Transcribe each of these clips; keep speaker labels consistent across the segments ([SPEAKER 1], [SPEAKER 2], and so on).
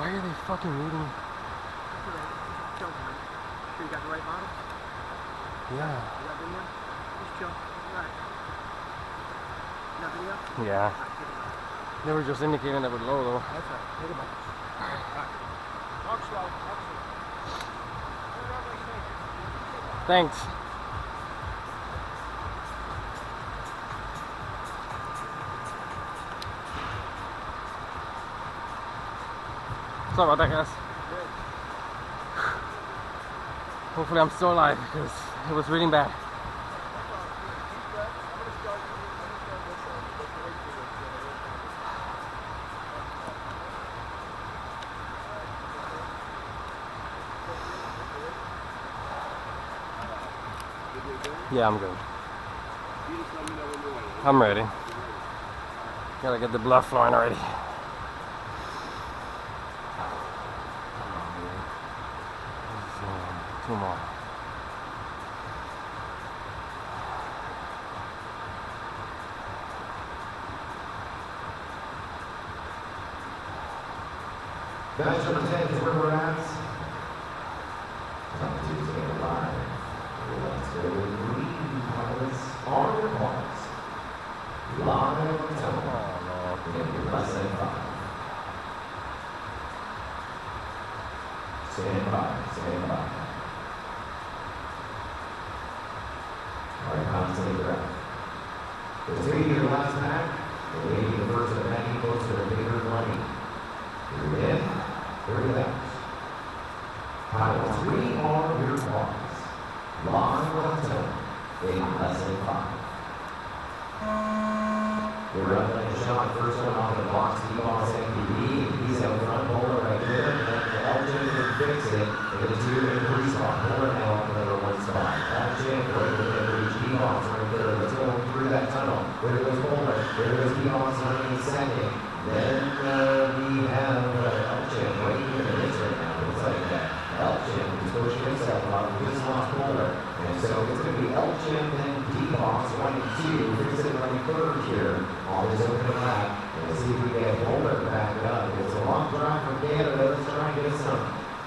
[SPEAKER 1] Why are they fucking reading?
[SPEAKER 2] Sure you got the right model?
[SPEAKER 1] Yeah.
[SPEAKER 2] You got video? Just chill. Right. You got video?
[SPEAKER 1] Yeah. They were just indicating that we're low though.
[SPEAKER 2] That's right. Take it back. Alright. Walk slow. Walk slow.
[SPEAKER 1] Thanks. Sorry about that, guys. Hopefully I'm still alive because it was reading bad. Yeah, I'm good. I'm ready. Gotta get the blood flowing already. Two more.
[SPEAKER 3] Match number 10 is where we're at. Top two together live. Let's go with green pilots on your marks. Live on tunnel. In less than 5. Stand by, stand by. Alright, constantly ground. It's going to be your last pack. We're leaving the first of many folks that are bigger money. 3 in, 3 out. Pilots 3 on your marks. Live on tunnel. In less than 5. We're running like a shot. First one off the box. D-Boss MPD. He's out front. Bowler right there. And then Elgin can fix it. In the 2 and 3 spot. Bowler now up another 1 spot. Elgin right within reach. D-Boss right there. Let's go through that tunnel. There goes Bowler. There goes D-Boss running in second. Then we have Elgin right here in the mix right now. Looks like that. Elgin is pushing himself out. He just lost Bowler. And so it's going to be Elgin and D-Boss 1 and 2. Fixing running third here. On his open lap. Let's see if we get Bowler back up. It's a long drive from Canada. Let's try and get some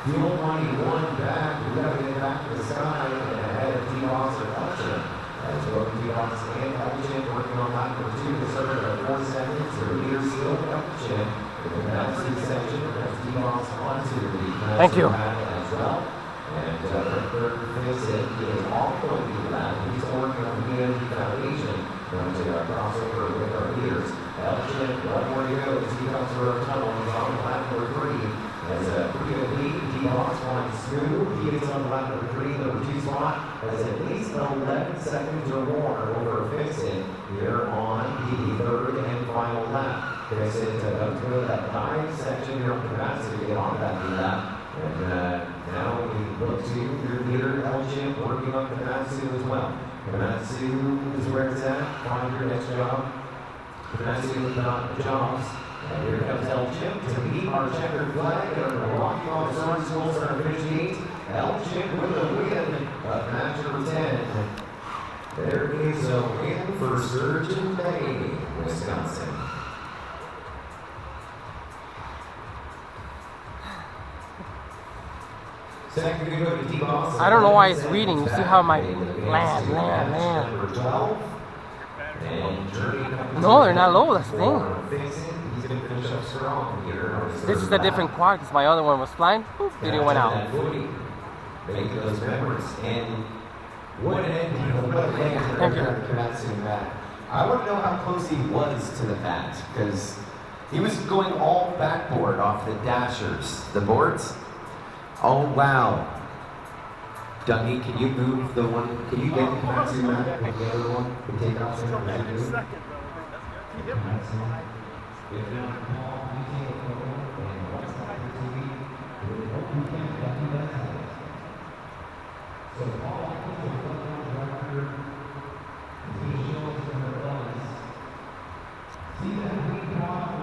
[SPEAKER 3] fuel money 1 back. We got to get back to the sky and ahead of D-Boss or Elgin. As both D-Boss and Elgin working on lap number 2 to start at 4 seconds. Their leader still Elgin. In the Nazi section, that's D-Boss onto the
[SPEAKER 1] Thank you.
[SPEAKER 3] as well. And third visit is off the lead lap. He's working on the EMD Foundation. Going to crossover with our leaders. Elgin, 1 more to go as he comes through our tunnel. He's on lap number 3. Has a pretty good lead. D-Boss flying smooth. He gets on lap number 3, number 2 spot. Has at least 11 seconds or more over Fixit here on the third and final lap. Fixit about to go to that 9 section here on capacity to get on that lead lap. And now we look to your leader, Elgin, working on Kamatsu as well. Kamatsu is where it's at. Find your next job. Kamatsu with jobs. And here comes Elgin to meet our checkered flag. And we're walking off the start school start finish gate. Elgin with a win of match number 10. There is a win for Sturgeon Bay, Wisconsin.
[SPEAKER 1] I don't know why it's reading. You see how my land. No, they're not low. That's the thing. This is a different quad because my other one was flying. Boop, video went out.
[SPEAKER 3] Make those memories. And what an ending. What a land.
[SPEAKER 4] I want to know how close he was to the mat because he was going all backboard off the dashers, the boards. Oh wow. Dougie, can you move the one? Can you get the Kamatsu mat with the other one? We take off the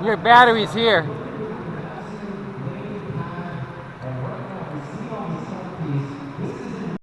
[SPEAKER 1] Your battery's here.